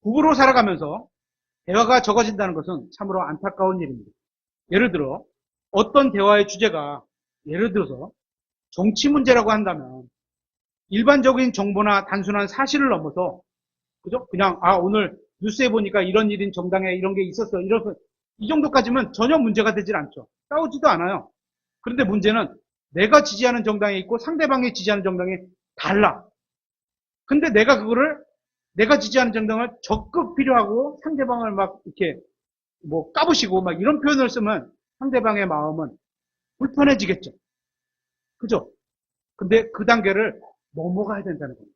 부부로 살아가면서 대화가 적어진다는 것은 참으로 안타까운 일입니다. 예를 들어 어떤 대화의 주제가 예를 들어서 정치 문제라고 한다면 일반적인 정보나 단순한 사실을 넘어서 그죠? 그냥 오늘 뉴스에 보니까 이런 일인 정당에 이런 게 있었어. 이 정도까지면 전혀 문제가 되질 않죠. 싸우지도 않아요. 그런데 문제는 내가 지지하는 정당에 있고 상대방이 지지하는 정당이 달라. 근데 내가 지지하는 정당을 적극 필요하고 상대방을 막 이렇게 뭐 까부시고 막 이런 표현을 쓰면 상대방의 마음은 불편해지겠죠. 그죠? 근데 그 단계를 넘어가야 된다는 겁니다.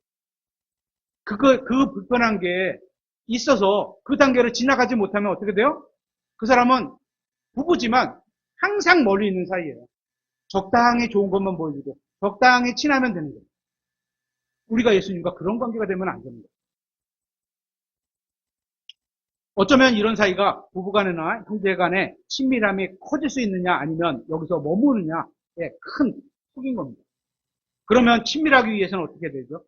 그 불편한 게 있어서 그 단계를 지나가지 못하면 어떻게 돼요? 그 사람은 부부지만 항상 멀리 있는 사이예요. 적당히 좋은 것만 보여주고 적당히 친하면 되는 거예요. 우리가 예수님과 그런 관계가 되면 안 됩니다. 어쩌면 이런 사이가 부부간이나 형제간에 친밀함이 커질 수 있느냐 아니면 여기서 머무느냐의 큰 속인 겁니다. 그러면 친밀하기 위해서는 어떻게 되죠?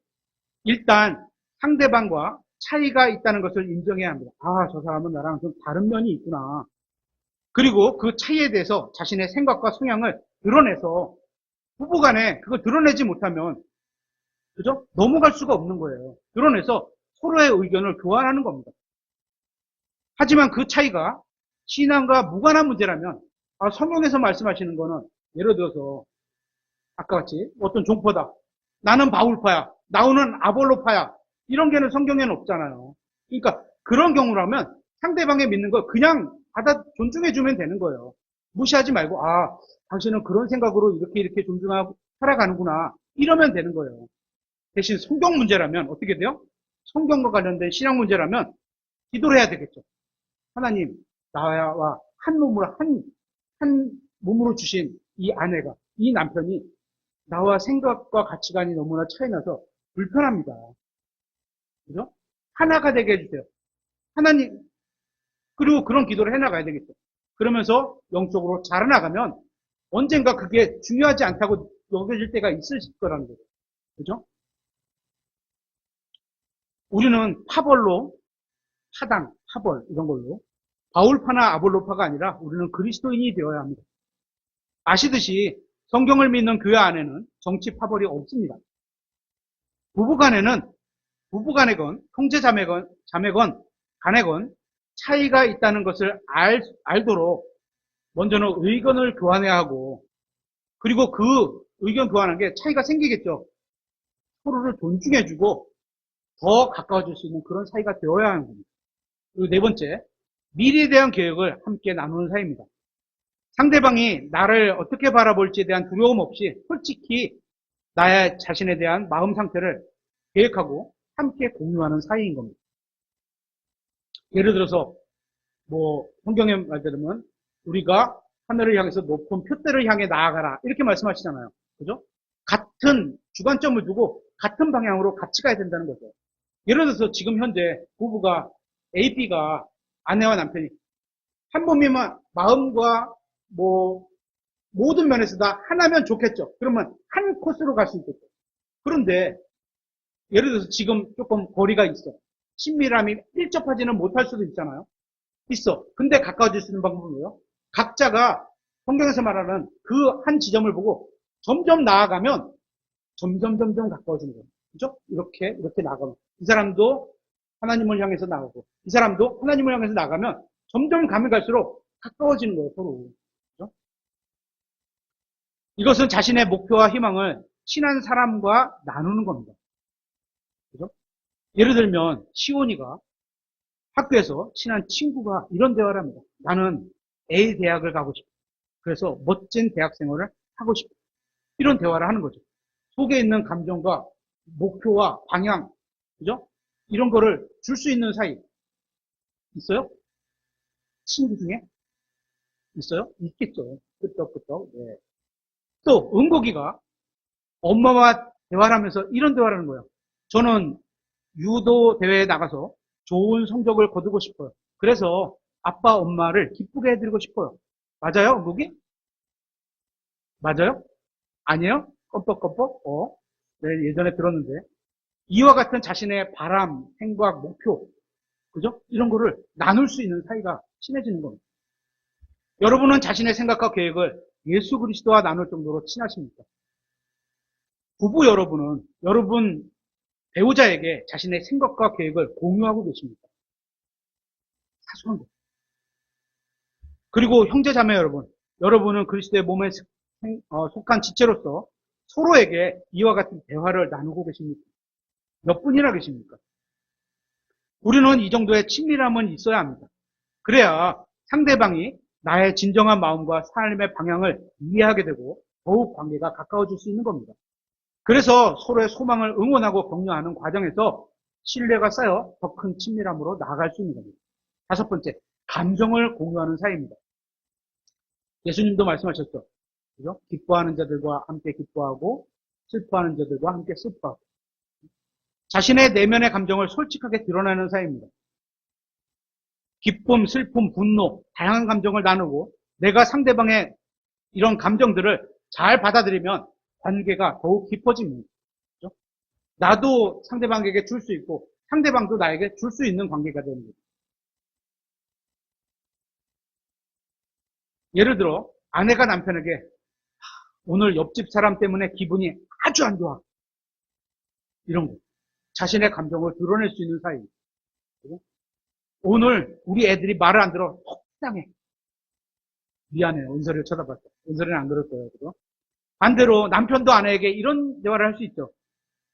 일단 상대방과 차이가 있다는 것을 인정해야 합니다. 저 사람은 나랑 좀 다른 면이 있구나. 그리고 그 차이에 대해서 자신의 생각과 성향을 드러내서 부부간에 그걸 드러내지 못하면 그죠? 넘어갈 수가 없는 거예요. 드러내서 서로의 의견을 교환하는 겁니다. 하지만 그 차이가 신앙과 무관한 문제라면 성경에서 말씀하시는 거는 예를 들어서 아까 같이 어떤 종포다. 나는 바울파야. 나는 아볼로파야. 이런 게는 성경에는 없잖아요. 그러니까 그런 경우라면 상대방의 믿는 걸 그냥 받아 존중해주면 되는 거예요. 무시하지 말고 당신은 그런 생각으로 이렇게 존중하고 살아가는구나. 이러면 되는 거예요. 대신 성경 문제라면 어떻게 돼요? 성경과 관련된 신앙 문제라면 기도를 해야 되겠죠. 하나님, 나와 한 몸으로 주신 이 아내가, 이 남편이 나와 생각과 가치관이 너무나 차이나서 불편합니다. 그죠? 하나가 되게 해주세요. 하나님, 그리고 그런 기도를 해나가야 되겠죠. 그러면서 영적으로 자라나가면 언젠가 그게 중요하지 않다고 여겨질 때가 있을 거라는 거죠. 그죠? 우리는 파벌로, 파당, 파벌, 이런 걸로 바울파나 아볼로파가 아니라 우리는 그리스도인이 되어야 합니다. 아시듯이 성경을 믿는 교회 안에는 정치 파벌이 없습니다. 부부간에건, 형제자매건, 간에건 차이가 있다는 것을 알도록 먼저는 의견을 교환해야 하고, 그리고 그 의견 교환한 게 차이가 생기겠죠. 서로를 존중해주고 더 가까워질 수 있는 그런 사이가 되어야 하는 겁니다. 그리고 네 번째, 미래에 대한 계획을 함께 나누는 사이입니다. 상대방이 나를 어떻게 바라볼지에 대한 두려움 없이 솔직히 나의 자신에 대한 마음 상태를 계획하고 함께 공유하는 사이인 겁니다. 예를 들어서 성경에 말대로는 우리가 하늘을 향해서 높은 표대를 향해 나아가라 이렇게 말씀하시잖아요. 그죠? 같은 주관점을 두고 같은 방향으로 같이 가야 된다는 거죠. 예를 들어서 지금 현재 부부가 A, B가 아내와 남편이 한 몸이면 마음과 모든 면에서 다 하나면 좋겠죠. 그러면 한 코스로 갈 수 있겠죠. 그런데 예를 들어서 지금 조금 거리가 있어. 친밀함이 일접하지는 못할 수도 있잖아요. 있어. 근데 가까워질 수 있는 방법은 뭐예요? 각자가 성경에서 말하는 그 한 지점을 보고 점점 나아가면 점점 가까워지는 거예요. 그죠? 이렇게 나가면 이 사람도 하나님을 향해서 나가고 이 사람도 하나님을 향해서 나가면 점점 가면 갈수록 가까워지는 거예요, 서로. 그죠? 이것은 자신의 목표와 희망을 친한 사람과 나누는 겁니다. 그죠? 예를 들면 시온이가 학교에서 친한 친구가 이런 대화를 합니다. 나는 A 대학을 가고 싶어. 그래서 멋진 대학 생활을 하고 싶어. 이런 대화를 하는 거죠. 속에 있는 감정과 목표와 방향, 그죠? 이런 거를 줄 수 있는 사이 있어요? 친구 중에? 있어요? 있겠죠. 끄떡끄떡. 네. 또 은국이가 엄마와 대화를 하면서 이런 대화를 하는 거예요. 저는 유도 대회에 나가서 좋은 성적을 거두고 싶어요. 그래서 아빠, 엄마를 기쁘게 해드리고 싶어요. 맞아요, 은국이? 맞아요? 아니에요? 껌뻑껌뻑? 네, 예전에 들었는데. 이와 같은 자신의 바람, 생각, 목표, 그죠? 이런 거를 나눌 수 있는 사이가 친해지는 겁니다. 여러분은 자신의 생각과 계획을 예수 그리스도와 나눌 정도로 친하십니까? 부부 여러분은 여러분 배우자에게 자신의 생각과 계획을 공유하고 계십니까? 사소한 것. 그리고 형제자매 여러분은 그리스도의 몸에 속한 지체로서 서로에게 이와 같은 대화를 나누고 계십니까? 몇 분이나 계십니까? 우리는 이 정도의 친밀함은 있어야 합니다. 그래야 상대방이 나의 진정한 마음과 삶의 방향을 이해하게 되고 더욱 관계가 가까워질 수 있는 겁니다. 그래서 서로의 소망을 응원하고 격려하는 과정에서 신뢰가 쌓여 더 큰 친밀함으로 나아갈 수 있는 겁니다. 다섯 번째, 감정을 공유하는 사이입니다. 예수님도 말씀하셨죠. 그죠? 기뻐하는 자들과 함께 기뻐하고 슬퍼하는 자들과 함께 슬퍼하고 자신의 내면의 감정을 솔직하게 드러내는 사이입니다. 기쁨, 슬픔, 분노, 다양한 감정을 나누고 내가 상대방의 이런 감정들을 잘 받아들이면 관계가 더욱 깊어집니다. 그렇죠? 나도 상대방에게 줄 수 있고 상대방도 나에게 줄 수 있는 관계가 되는 거죠. 예를 들어 아내가 남편에게 오늘 옆집 사람 때문에 기분이 아주 안 좋아. 이런 거. 자신의 감정을 드러낼 수 있는 사이. 그렇죠? 오늘 우리 애들이 말을 안 들어 속상해. 미안해요. 은설이를 쳐다봤어. 은설이는 안 그럴 거예요. 그죠? 반대로 남편도 아내에게 이런 대화를 할 수 있죠.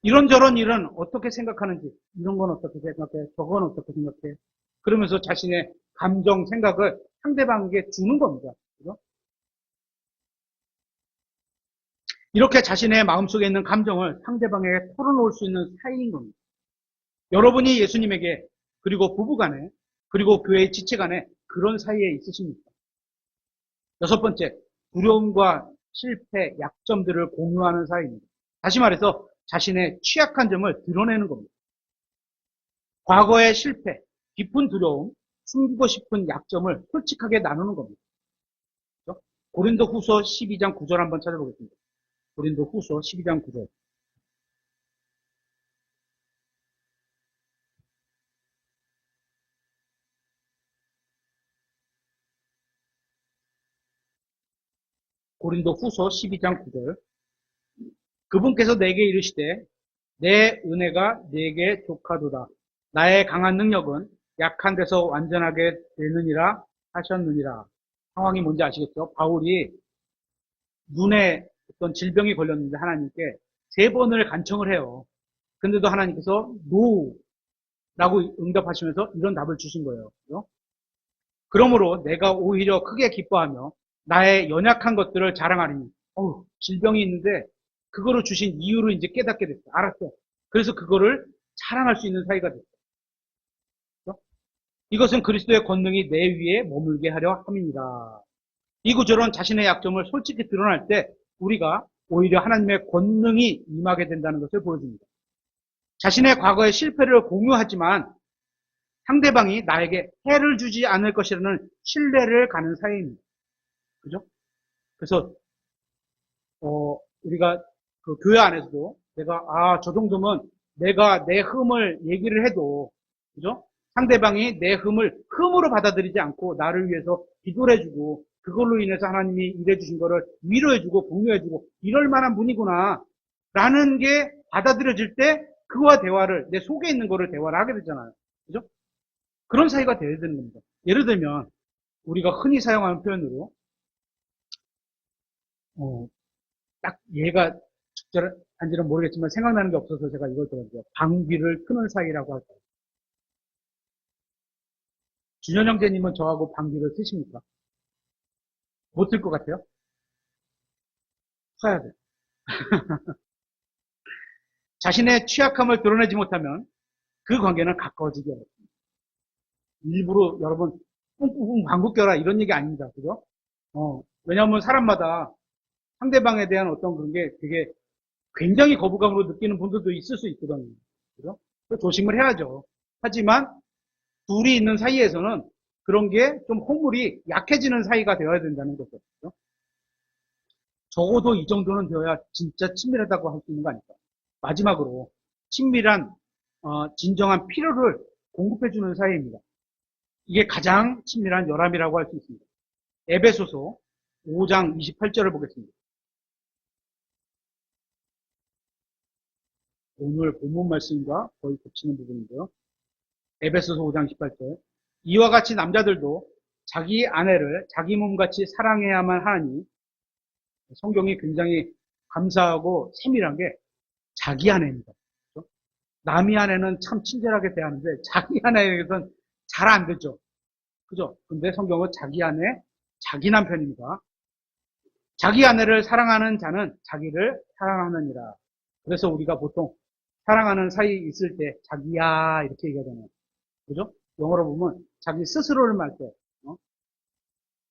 이런저런 일은 어떻게 생각하는지, 이런 건 어떻게 생각해, 저건 어떻게 생각해. 그러면서 자신의 감정, 생각을 상대방에게 주는 겁니다. 그죠? 이렇게 자신의 마음속에 있는 감정을 상대방에게 털어놓을 수 있는 사이인 겁니다. 여러분이 예수님에게, 그리고 부부간에, 그리고 교회의 지체간에 그런 사이에 있으십니까? 여섯 번째, 두려움과 실패, 약점들을 공유하는 사이입니다. 다시 말해서 자신의 취약한 점을 드러내는 겁니다. 과거의 실패, 깊은 두려움, 숨기고 싶은 약점을 솔직하게 나누는 겁니다. 그렇죠? 고린도 후서 12장 9절 한번 찾아보겠습니다. 고린도 후서 12장 9절. 고린도 후서 12장 9절. 그분께서 내게 이르시되 내 은혜가 내게 족하도다. 나의 강한 능력은 약한 데서 완전하게 되느니라 하셨느니라. 상황이 뭔지 아시겠죠? 바울이 눈에 어떤 질병이 걸렸는데 하나님께 세 번을 간청을 해요. 근데도 하나님께서 노라고 응답하시면서 이런 답을 주신 거예요. 그죠? 그러므로 내가 오히려 크게 기뻐하며 나의 연약한 것들을 자랑하리니 질병이 있는데 그거를 주신 이유를 이제 깨닫게 됐어. 알았어. 그래서 그거를 자랑할 수 있는 사이가 됐어. 그죠? 이것은 그리스도의 권능이 내 위에 머물게 하려 함이니라. 이 구절은 자신의 약점을 솔직히 드러날 때 우리가 오히려 하나님의 권능이 임하게 된다는 것을 보여줍니다. 자신의 과거의 실패를 공유하지만 상대방이 나에게 해를 주지 않을 것이라는 신뢰를 가는 사이입니다. 그죠? 그래서 우리가 그 교회 안에서도 내가 저 정도면 내가 내 흠을 얘기를 해도 그죠? 상대방이 내 흠으로 받아들이지 않고 나를 위해서 기도를 해주고 그걸로 인해서 하나님이 일해주신 거를 위로해주고 공유해주고 이럴 만한 분이구나 라는 게 받아들여질 때 그와 대화를 내 속에 있는 거를 대화를 하게 되잖아요. 그죠? 그런 사이가 되어야 되는 겁니다. 예를 들면 우리가 흔히 사용하는 표현으로 딱 얘가 적절한지는 모르겠지만 생각나는 게 없어서 제가 이걸 들었어요. 방귀를 트는 사이라고 할까요? 준현 형제님은 저하고 방귀를 트십니까? 못 틀 것 같아요? 쳐야 돼요. 자신의 취약함을 드러내지 못하면 그 관계는 가까워지기 어렵습니다. 일부러 여러분 뿡뿡뿡 방귀 껴라 이런 얘기 아닙니다. 그죠? 왜냐하면 사람마다 상대방에 대한 어떤 그런 게 되게 굉장히 거부감으로 느끼는 분들도 있을 수 있거든요. 그죠? 조심을 해야죠. 하지만 둘이 있는 사이에서는 그런 게 좀 호물이 약해지는 사이가 되어야 된다는 거죠. 그죠? 적어도 이 정도는 되어야 진짜 친밀하다고 할 수 있는 거 아닐까. 마지막으로 친밀한 진정한 필요를 공급해주는 사이입니다. 이게 가장 친밀한 열함이라고 할 수 있습니다. 에베소서 5장 28절을 보겠습니다. 오늘 본문 말씀과 거의 겹치는 부분인데요. 에베소서 5장 18절. 이와 같이 남자들도 자기 아내를 자기 몸같이 사랑해야만 하니 성경이 굉장히 감사하고 세밀한 게 자기 아내입니다. 그렇죠? 남이 아내는 참 친절하게 대하는데 자기 아내에게서는 잘 안 되죠. 그죠? 근데 성경은 자기 아내, 자기 남편입니다. 자기 아내를 사랑하는 자는 자기를 사랑하느니라. 그래서 우리가 보통 사랑하는 사이 있을 때 자기야 이렇게 얘기하잖아요. 그죠? 영어로 보면 자기 스스로를 말할 때,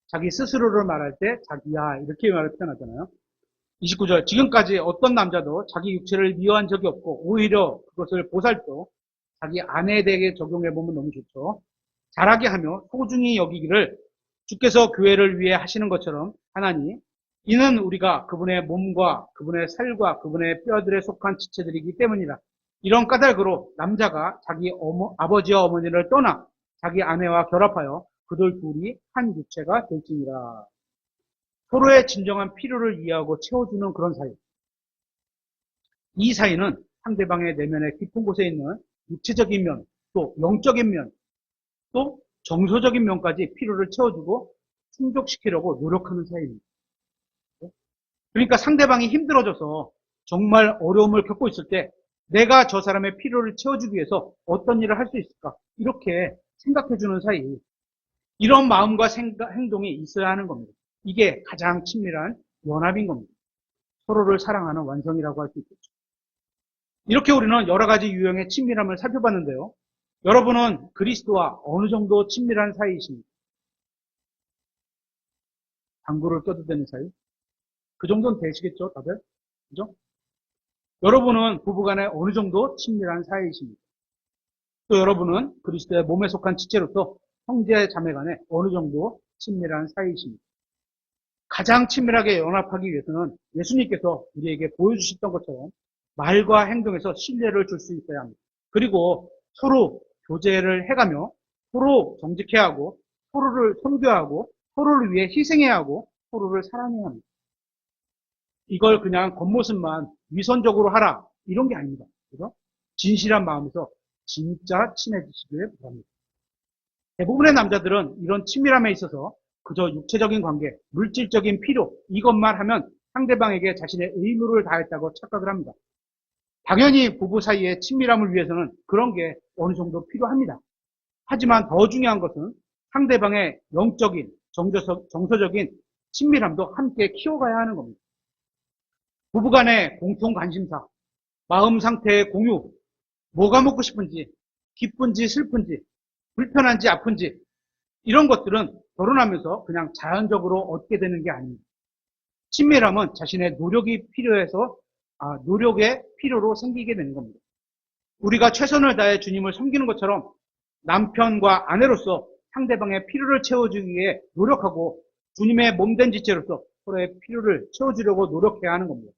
자기 스스로를 말할 때 자기야 이렇게 말을 표현하잖아요. 29절 지금까지 어떤 남자도 자기 육체를 미워한 적이 없고 오히려 그것을 보살펴 자기 아내에 대해 적용해보면 너무 좋죠. 잘하게 하며 소중히 여기기를 주께서 교회를 위해 하시는 것처럼 하나니 이는 우리가 그분의 몸과 그분의 살과 그분의 뼈들에 속한 지체들이기 때문이라. 이런 까닭으로 남자가 자기 아버지와 어머니를 떠나 자기 아내와 결합하여 그들 둘이 한 육체가 될지니라. 서로의 진정한 필요를 이해하고 채워주는 그런 사이. 이 사이는 상대방의 내면의 깊은 곳에 있는 육체적인 면, 또 영적인 면, 또 정서적인 면까지 필요를 채워주고 충족시키려고 노력하는 사이입니다. 그러니까 상대방이 힘들어져서 정말 어려움을 겪고 있을 때 내가 저 사람의 필요를 채워주기 위해서 어떤 일을 할 수 있을까? 이렇게 생각해주는 사이. 이런 마음과 행동이 있어야 하는 겁니다. 이게 가장 친밀한 연합인 겁니다. 서로를 사랑하는 완성이라고 할 수 있겠죠. 이렇게 우리는 여러 가지 유형의 친밀함을 살펴봤는데요. 여러분은 그리스도와 어느 정도 친밀한 사이이십니까? 방구를 껴도 되는 사이? 그 정도는 되시겠죠, 다들? 그죠? 여러분은 부부간에 어느 정도 친밀한 사이이십니까? 또 여러분은 그리스도의 몸에 속한 지체로서 형제 자매 간에 어느 정도 친밀한 사이이십니까? 가장 친밀하게 연합하기 위해서는 예수님께서 우리에게 보여주셨던 것처럼 말과 행동에서 신뢰를 줄 수 있어야 합니다. 그리고 서로 교제를 해가며 서로 정직해야 하고 서로를 섬겨야 하고 서로를 위해 희생해야 하고 서로를 사랑해야 합니다. 이걸 그냥 겉모습만 위선적으로 하라 이런 게 아닙니다. 그래서 진실한 마음에서 진짜 친해지시길 바랍니다. 대부분의 남자들은 이런 친밀함에 있어서 그저 육체적인 관계, 물질적인 필요 이것만 하면 상대방에게 자신의 의무를 다했다고 착각을 합니다. 당연히 부부 사이의 친밀함을 위해서는 그런 게 어느 정도 필요합니다. 하지만 더 중요한 것은 상대방의 영적인, 정서적인 친밀함도 함께 키워가야 하는 겁니다. 부부간의 공통 관심사, 마음 상태의 공유, 뭐가 먹고 싶은지, 기쁜지 슬픈지, 불편한지 아픈지 이런 것들은 결혼하면서 그냥 자연적으로 얻게 되는 게 아닙니다. 친밀함은 자신의 노력이 필요해서 노력의 필요로 생기게 되는 겁니다. 우리가 최선을 다해 주님을 섬기는 것처럼 남편과 아내로서 상대방의 필요를 채워주기 위해 노력하고 주님의 몸된 지체로서 서로의 필요를 채워주려고 노력해야 하는 겁니다.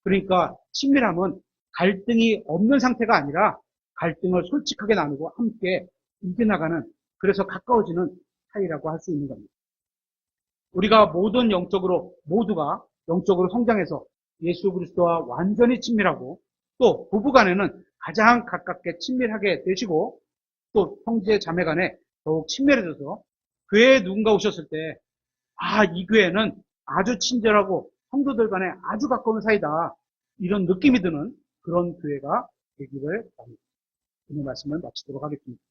그러니까 친밀함은 갈등이 없는 상태가 아니라 갈등을 솔직하게 나누고 함께 이겨나가는 그래서 가까워지는 사이라고 할 수 있는 겁니다. 우리가 모든 모두가 영적으로 성장해서 예수 그리스도와 완전히 친밀하고 또 부부간에는 가장 가깝게 친밀하게 되시고 또 형제 자매 간에 더욱 친밀해져서 교회에 누군가 오셨을 때 이 교회는 아주 친절하고 성도들 간에 아주 가까운 사이다 이런 느낌이 드는 그런 교회가 되기를 바랍니다. 오늘 말씀을 마치도록 하겠습니다.